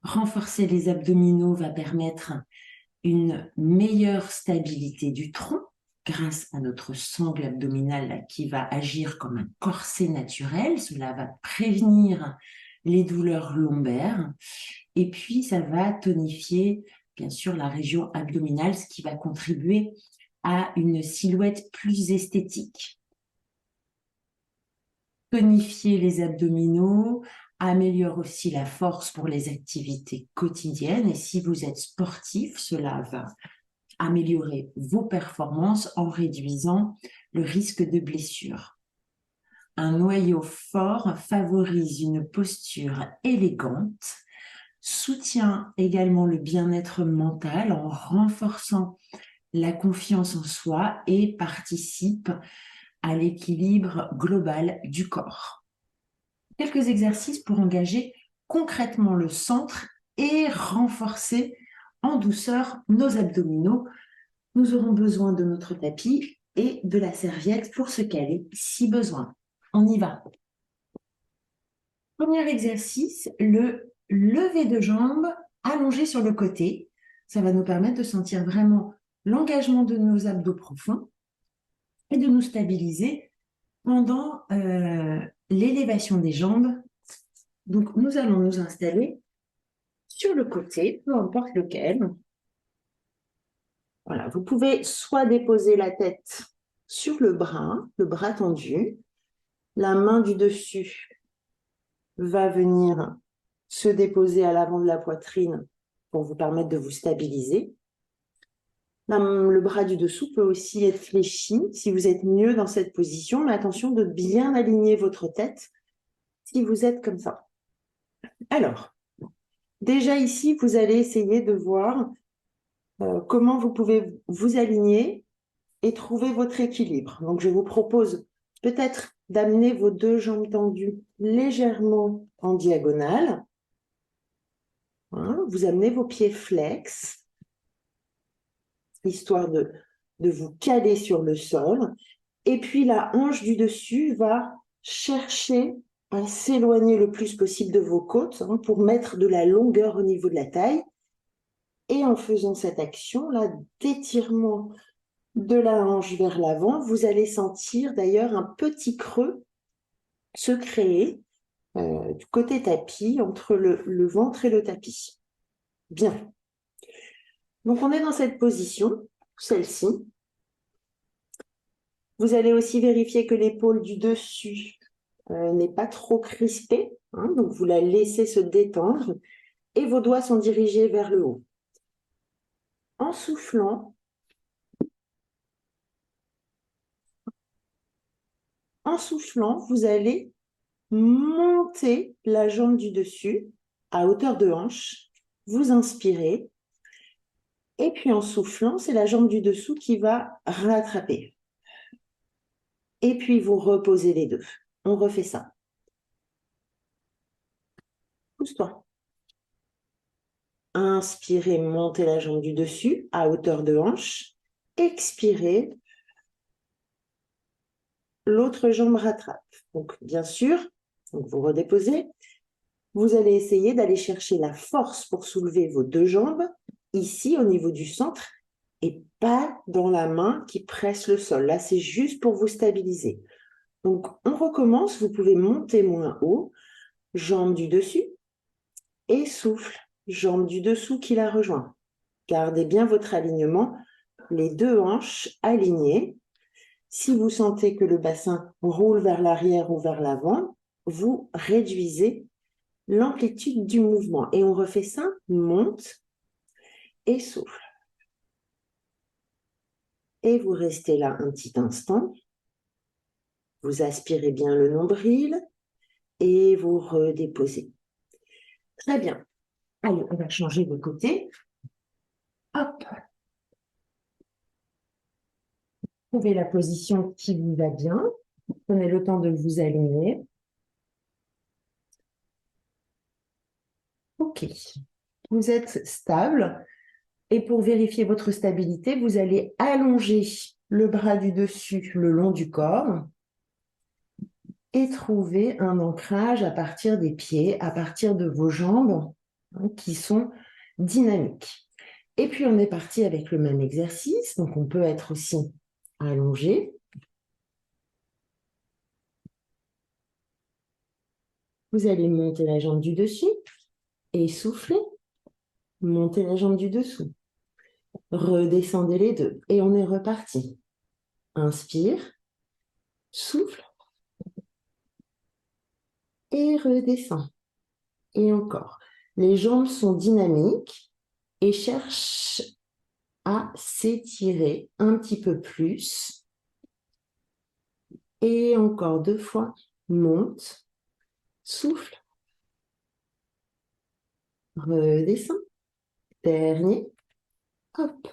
Renforcer les abdominaux va permettre une meilleure stabilité du tronc grâce à notre sangle abdominale là, qui va agir comme un corset naturel. Cela va prévenir les douleurs lombaires et puis ça va tonifier bien sûr la région abdominale, ce qui va contribuer à une silhouette plus esthétique. Tonifier les abdominaux améliore aussi la force pour les activités quotidiennes et si vous êtes sportif, cela va améliorer vos performances en réduisant le risque de blessure. Un noyau fort favorise une posture élégante, soutient également le bien-être mental en renforçant la confiance en soi et participe à l'équilibre global du corps. Quelques exercices pour engager concrètement le centre et renforcer en douceur nos abdominaux. Nous aurons besoin de notre tapis et de la serviette pour se caler si besoin. On y va. Premier exercice, le lever de jambes allongé sur le côté. Ça va nous permettre de sentir vraiment l'engagement de nos abdos profonds et de nous stabiliser pendant l'élévation des jambes. Donc, nous allons nous installer sur le côté, peu importe lequel. Voilà, vous pouvez soit déposer la tête sur le bras tendu, la main du dessus va venir se déposer à l'avant de la poitrine pour vous permettre de vous stabiliser. Le bras du dessous peut aussi être fléchi si vous êtes mieux dans cette position, mais attention de bien aligner votre tête si vous êtes comme ça. Alors, déjà ici, vous allez essayer de voir comment vous pouvez vous aligner et trouver votre équilibre. Donc, je vous propose peut-être d'amener vos deux jambes tendues légèrement en diagonale. Hein, vous amenez vos pieds flex, histoire de vous caler sur le sol. Et puis, la hanche du dessus va chercher à s'éloigner le plus possible de vos côtes pour mettre de la longueur au niveau de la taille. Et en faisant cette action-là d'étirement de la hanche vers l'avant, vous allez sentir d'ailleurs un petit creux se créer du côté tapis entre le ventre et le tapis. Bien. Donc, on est dans cette position, celle-ci. Vous allez aussi vérifier que l'épaule du dessus n'est pas trop crispée. Hein, donc, vous la laissez se détendre et vos doigts sont dirigés vers le haut. En soufflant, vous allez monter la jambe du dessus à hauteur de hanche. Vous inspirez. Et puis, en soufflant, c'est la jambe du dessous qui va rattraper. Et puis, vous reposez les deux. On refait ça. Pousse-toi. Inspirez, montez la jambe du dessus à hauteur de hanche. Expirez. L'autre jambe rattrape. Donc, bien sûr, vous redéposez. Vous allez essayer d'aller chercher la force pour soulever vos deux jambes, ici, au niveau du centre, et pas dans la main qui presse le sol. Là, c'est juste pour vous stabiliser. Donc, on recommence. Vous pouvez monter moins haut. Jambe du dessus et souffle. Jambe du dessous qui la rejoint. Gardez bien votre alignement. Les deux hanches alignées. Si vous sentez que le bassin roule vers l'arrière ou vers l'avant, vous réduisez l'amplitude du mouvement. Et on refait ça. Monte et souffle. Et vous restez là un petit instant. Vous aspirez bien le nombril et vous redéposez. Très bien. Allez, on va changer de côté. Hop. Trouvez la position qui vous va bien. Prenez le temps de vous aligner. OK. Vous êtes stable. Et pour vérifier votre stabilité, vous allez allonger le bras du dessus le long du corps et trouver un ancrage à partir des pieds, à partir de vos jambes. hein, qui sont dynamiques. Et puis, on est parti avec le même exercice. Donc, on peut être aussi allongé. Vous allez monter la jambe du dessus et souffler. Montez la jambe du dessous. Redescendez les deux. Et on est reparti. Inspire. Souffle. Et redescend. Et encore. Les jambes sont dynamiques et cherchent à s'étirer un petit peu plus. Et encore 2 fois. Monte. Souffle. Redescend. Dernier. Hop.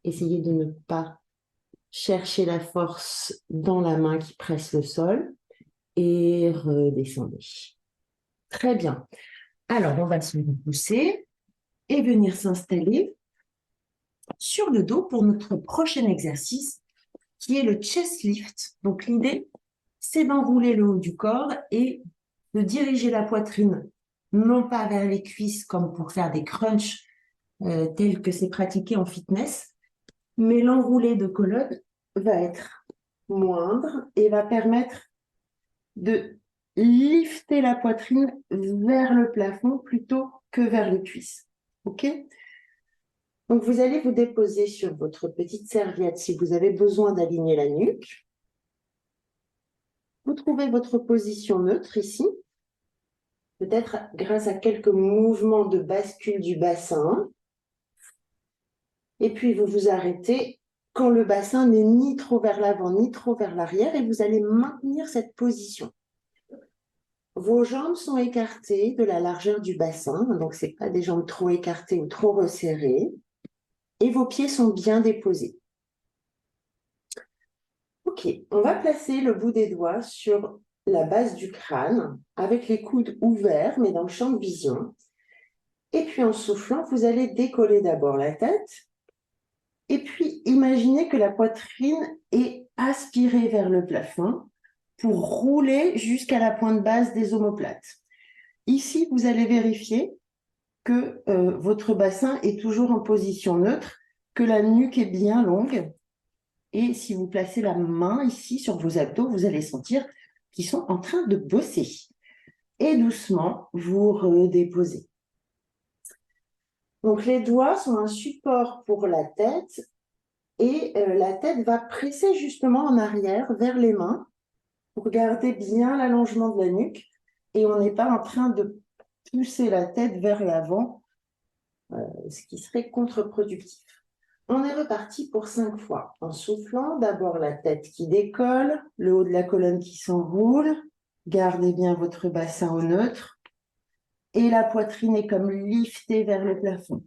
Essayez de ne pas chercher la force dans la main qui presse le sol. Et redescendez. Très bien. Alors, on va se repousser et venir s'installer sur le dos pour notre prochain exercice qui est le chest lift. Donc, l'idée, c'est d'enrouler le haut du corps et de diriger la poitrine, non pas vers les cuisses comme pour faire des crunchs tels que c'est pratiqué en fitness, mais l'enroulé de colonne va être moindre et va permettre de lifter la poitrine vers le plafond plutôt que vers les cuisses. OK? Donc, vous allez vous déposer sur votre petite serviette si vous avez besoin d'aligner la nuque. Vous trouvez votre position neutre ici, peut-être grâce à quelques mouvements de bascule du bassin. Et puis, vous vous arrêtez quand le bassin n'est ni trop vers l'avant ni trop vers l'arrière et vous allez maintenir cette position. Vos jambes sont écartées de la largeur du bassin, donc ce n'est pas des jambes trop écartées ou trop resserrées. Et vos pieds sont bien déposés. Ok, on va placer le bout des doigts sur la base du crâne avec les coudes ouverts, mais dans le champ de vision. Et puis en soufflant, vous allez décoller d'abord la tête. Et puis imaginez que la poitrine est aspirée vers le plafond pour rouler jusqu'à la pointe basse des omoplates. Ici, vous allez vérifier que votre bassin est toujours en position neutre, que la nuque est bien longue. Et si vous placez la main ici sur vos abdos, vous allez sentir qu'ils sont en train de bosser. Et doucement, vous redéposez. Donc, les doigts sont un support pour la tête et la tête va presser justement en arrière vers les mains pour garder bien l'allongement de la nuque et on n'est pas en train de pousser la tête vers l'avant, ce qui serait contre-productif. On est reparti pour 5 fois. En soufflant, d'abord la tête qui décolle, le haut de la colonne qui s'enroule. Gardez bien votre bassin au neutre. Et la poitrine est comme liftée vers le plafond.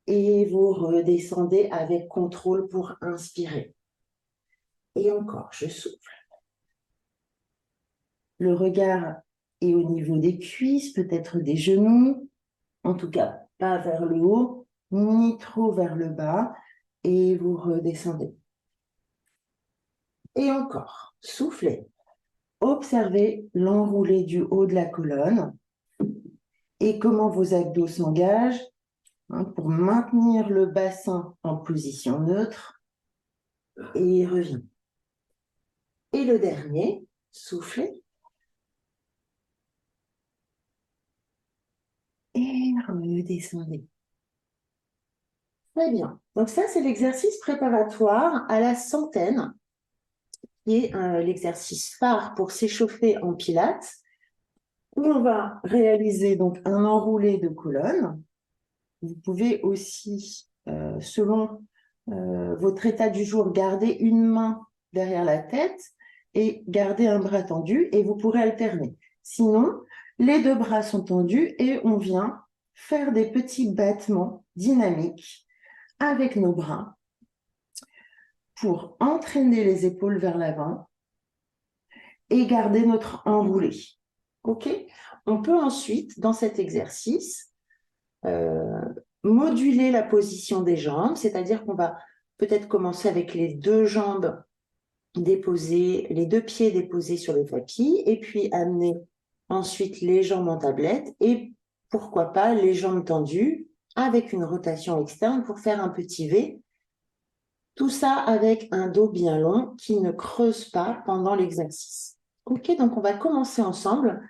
Et vous redescendez avec contrôle pour inspirer. Et encore, je souffle. Le regard est au niveau des cuisses, peut-être des genoux. En tout cas, pas vers le haut, ni trop vers le bas. Et vous redescendez. Et encore, soufflez. Observez l'enroulé du haut de la colonne et comment vos abdos s'engagent pour maintenir le bassin en position neutre et revient. Et le dernier, soufflez et redescendez. Très bien. Donc ça, c'est l'exercice préparatoire à la centaine, qui est l'exercice phare pour s'échauffer en pilates, où on va réaliser donc un enroulé de colonne. Vous pouvez aussi, selon votre état du jour, garder une main derrière la tête et garder un bras tendu et vous pourrez alterner. Sinon, les 2 bras sont tendus et on vient faire des petits battements dynamiques avec nos bras pour entraîner les épaules vers l'avant et garder notre enroulé. OK? On peut ensuite, dans cet exercice, moduler la position des jambes, c'est-à-dire qu'on va peut-être commencer avec les 2 jambes déposées, les 2 pieds déposés sur le tapis, et puis amener ensuite les jambes en tablette et pourquoi pas les jambes tendues avec une rotation externe pour faire un petit V. Tout ça avec un dos bien long qui ne creuse pas pendant l'exercice. Ok, donc on va commencer ensemble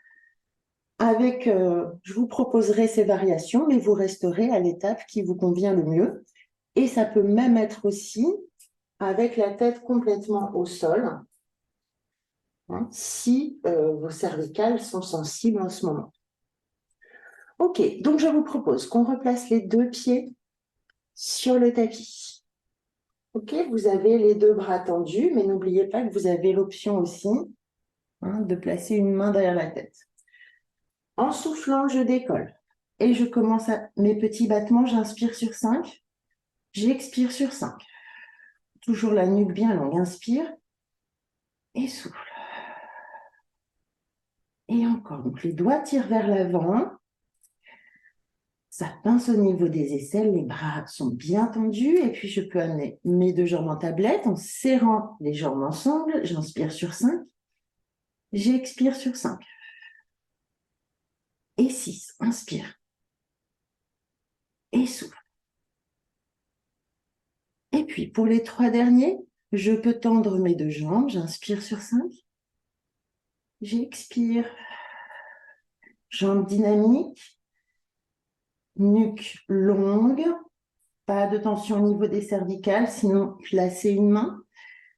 avec, je vous proposerai ces variations, mais vous resterez à l'étape qui vous convient le mieux. Et ça peut même être aussi avec la tête complètement au sol, hein, si vos cervicales sont sensibles en ce moment. Ok, donc je vous propose qu'on replace les deux pieds sur le tapis. Ok, vous avez les deux bras tendus, mais n'oubliez pas que vous avez l'option aussi, hein, de placer une main derrière la tête. En soufflant, je décolle. Et je commence mes petits battements, j'inspire sur 5, j'expire sur 5. Toujours la nuque bien longue, inspire et souffle. Et encore, donc les doigts tirent vers l'avant, ça pince au niveau des aisselles, les bras sont bien tendus et puis je peux amener mes deux jambes en tablette en serrant les jambes ensemble, j'inspire sur 5, j'expire sur 5. Et 6, inspire et souffle. Et puis pour les 3 derniers, je peux tendre mes deux jambes, j'inspire sur 5, j'expire, jambes dynamiques, nuque longue, pas de tension au niveau des cervicales, sinon placez une main.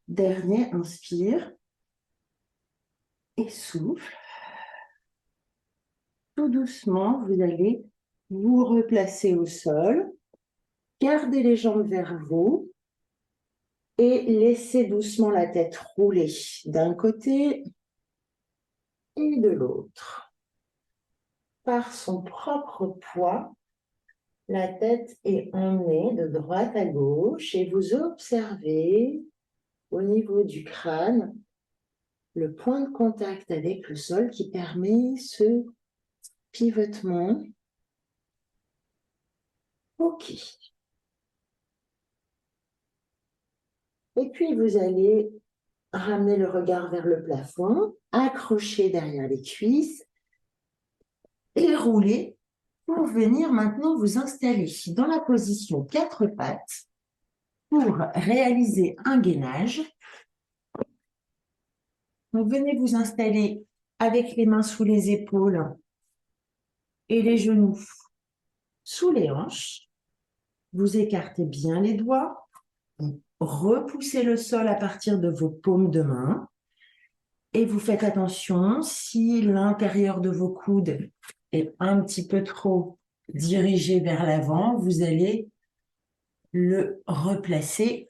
Dernier, inspire et souffle. Tout doucement, vous allez vous replacer au sol, gardez les jambes vers vous et laissez doucement la tête rouler d'un côté et de l'autre. Par son propre poids, la tête est emmenée de droite à gauche et vous observez au niveau du crâne le point de contact avec le sol qui permet ce pivotement. Ok. Et puis, vous allez ramener le regard vers le plafond, accrocher derrière les cuisses et rouler pour venir maintenant vous installer dans la position 4 pattes pour réaliser un gainage. Donc, venez vous installer avec les mains sous les épaules et les genoux sous les hanches. Vous écartez bien les doigts. Repoussez le sol à partir de vos paumes de main. Et vous faites attention, si l'intérieur de vos coudes est un petit peu trop dirigé vers l'avant, vous allez le replacer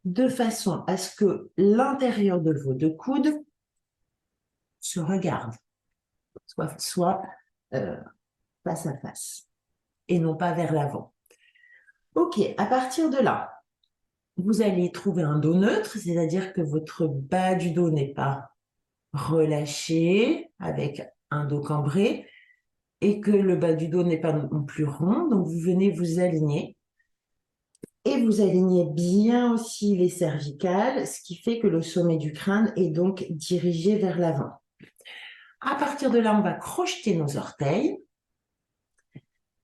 de façon à ce que l'intérieur de vos deux coudes se regarde, soit face à face et non pas vers l'avant. Ok, à partir de là, vous allez trouver un dos neutre, c'est-à-dire que votre bas du dos n'est pas relâché avec un dos cambré et que le bas du dos n'est pas non plus rond. Donc, vous venez vous aligner et vous alignez bien aussi les cervicales, ce qui fait que le sommet du crâne est donc dirigé vers l'avant. À partir de là, on va crocheter nos orteils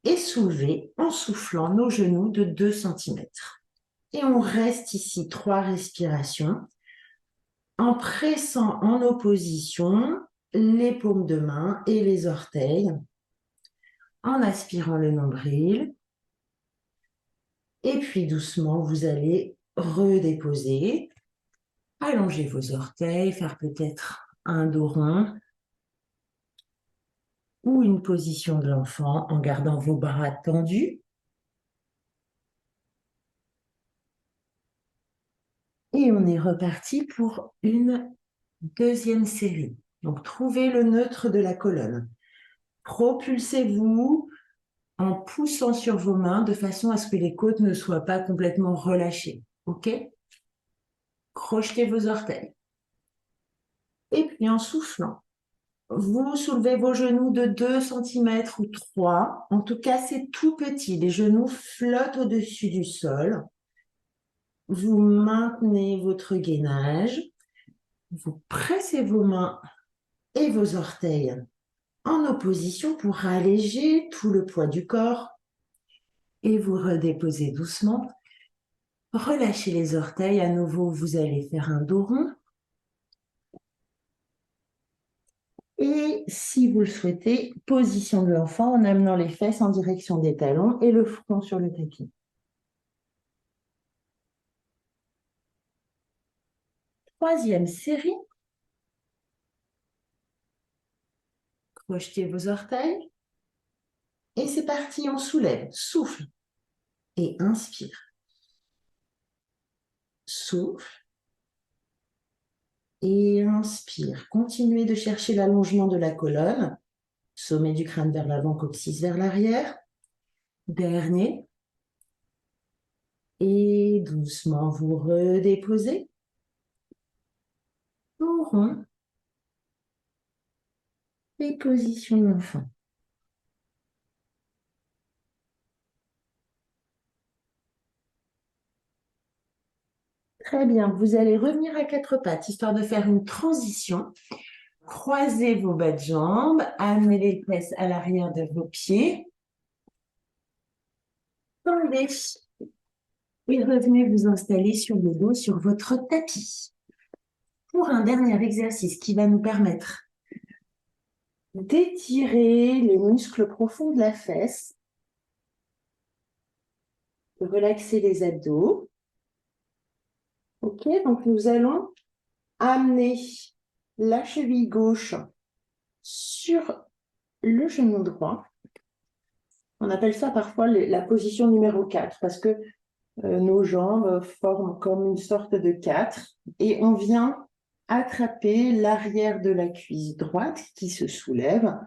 et soulever en soufflant nos genoux de 2 cm. Et on reste ici 3 respirations en pressant en opposition les paumes de main et les orteils, en aspirant le nombril. Et puis doucement, vous allez redéposer, allonger vos orteils, faire peut-être un dos rond ou une position de l'enfant en gardant vos bras tendus. Et on est reparti pour une deuxième série. Donc, trouvez le neutre de la colonne. Propulsez-vous en poussant sur vos mains de façon à ce que les côtes ne soient pas complètement relâchées. OK? Crochetez vos orteils. Et puis, en soufflant, vous soulevez vos genoux de 2 cm ou 3. En tout cas, c'est tout petit. Les genoux flottent au-dessus du sol. Vous maintenez votre gainage. Vous pressez vos mains et vos orteils en opposition pour alléger tout le poids du corps. Et vous redéposez doucement. Relâchez les orteils. À nouveau, vous allez faire un dos rond. Et si vous le souhaitez, position de l'enfant en amenant les fesses en direction des talons et le front sur le tapis. Troisième série. Crochetez vos orteils. Et c'est parti, on soulève. Souffle. Et inspire. Souffle. Et inspire. Continuez de chercher l'allongement de la colonne. Sommet du crâne vers l'avant, coccyx vers l'arrière. Dernier. Et doucement, vous redéposez. Tout rond. Et position de l'enfant. Très bien, vous allez revenir à quatre pattes, histoire de faire une transition. Croisez vos bas de jambes, amenez les fesses à l'arrière de vos pieds. Tendez. Et revenez vous installer sur le dos, sur votre tapis. Pour un dernier exercice qui va nous permettre d'étirer les muscles profonds de la fesse, de relaxer les abdos. Ok, donc nous allons amener la cheville gauche sur le genou droit. On appelle ça parfois la position numéro 4 parce que nos jambes forment comme une sorte de 4 et on vient attraper l'arrière de la cuisse droite qui se soulève.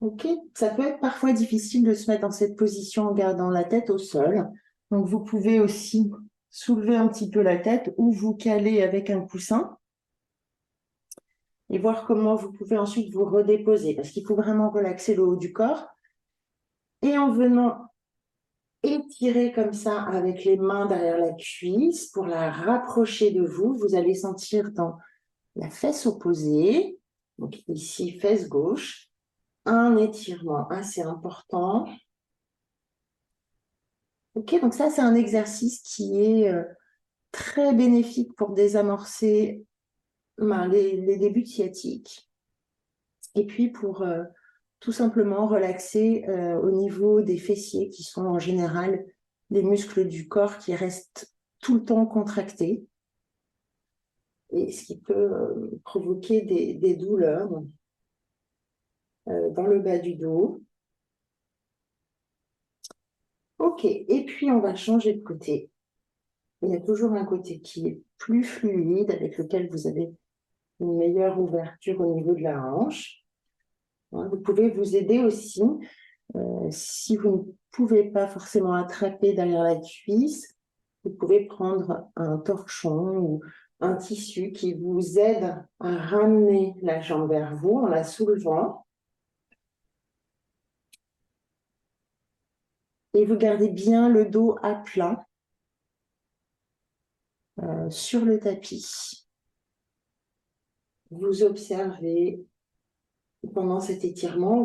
Ok, ça peut être parfois difficile de se mettre dans cette position en gardant la tête au sol. Donc vous pouvez aussi soulever un petit peu la tête ou vous caler avec un coussin et voir comment vous pouvez ensuite vous redéposer parce qu'il faut vraiment relaxer le haut du corps. Et en venant étirer comme ça avec les mains derrière la cuisse pour la rapprocher de vous, vous allez sentir dans la fesse opposée, donc ici fesse gauche, un étirement assez important. Ok, donc ça c'est un exercice qui est très bénéfique pour désamorcer les débuts de sciatique et puis pour tout simplement relaxer au niveau des fessiers qui sont en général les muscles du corps qui restent tout le temps contractés et ce qui peut provoquer des douleurs dans le bas du dos. Ok, et puis on va changer de côté. Il y a toujours un côté qui est plus fluide, avec lequel vous avez une meilleure ouverture au niveau de la hanche. Vous pouvez vous aider aussi, si vous ne pouvez pas forcément attraper derrière la cuisse, vous pouvez prendre un torchon ou un tissu qui vous aide à ramener la jambe vers vous en la soulevant. Et vous gardez bien le dos à plat sur le tapis. Vous observez pendant cet étirement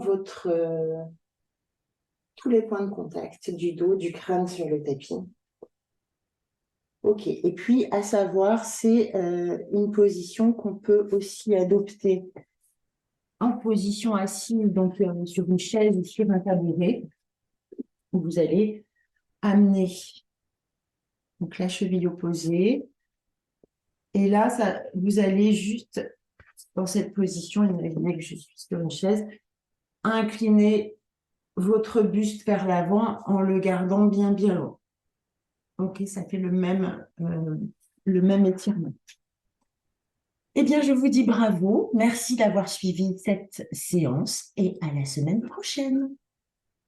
tous les points de contact du dos, du crâne sur le tapis. Ok, et puis à savoir, c'est une position qu'on peut aussi adopter en position assise, donc sur une chaise ou sur un tabouret, où vous allez amener donc, la cheville opposée. Et là, vous allez juste, dans cette position, imaginez que je suis sur une chaise, incliner votre buste vers l'avant en le gardant bien haut. Ok, ça fait le même étirement. Eh bien, je vous dis bravo. Merci d'avoir suivi cette séance et à la semaine prochaine.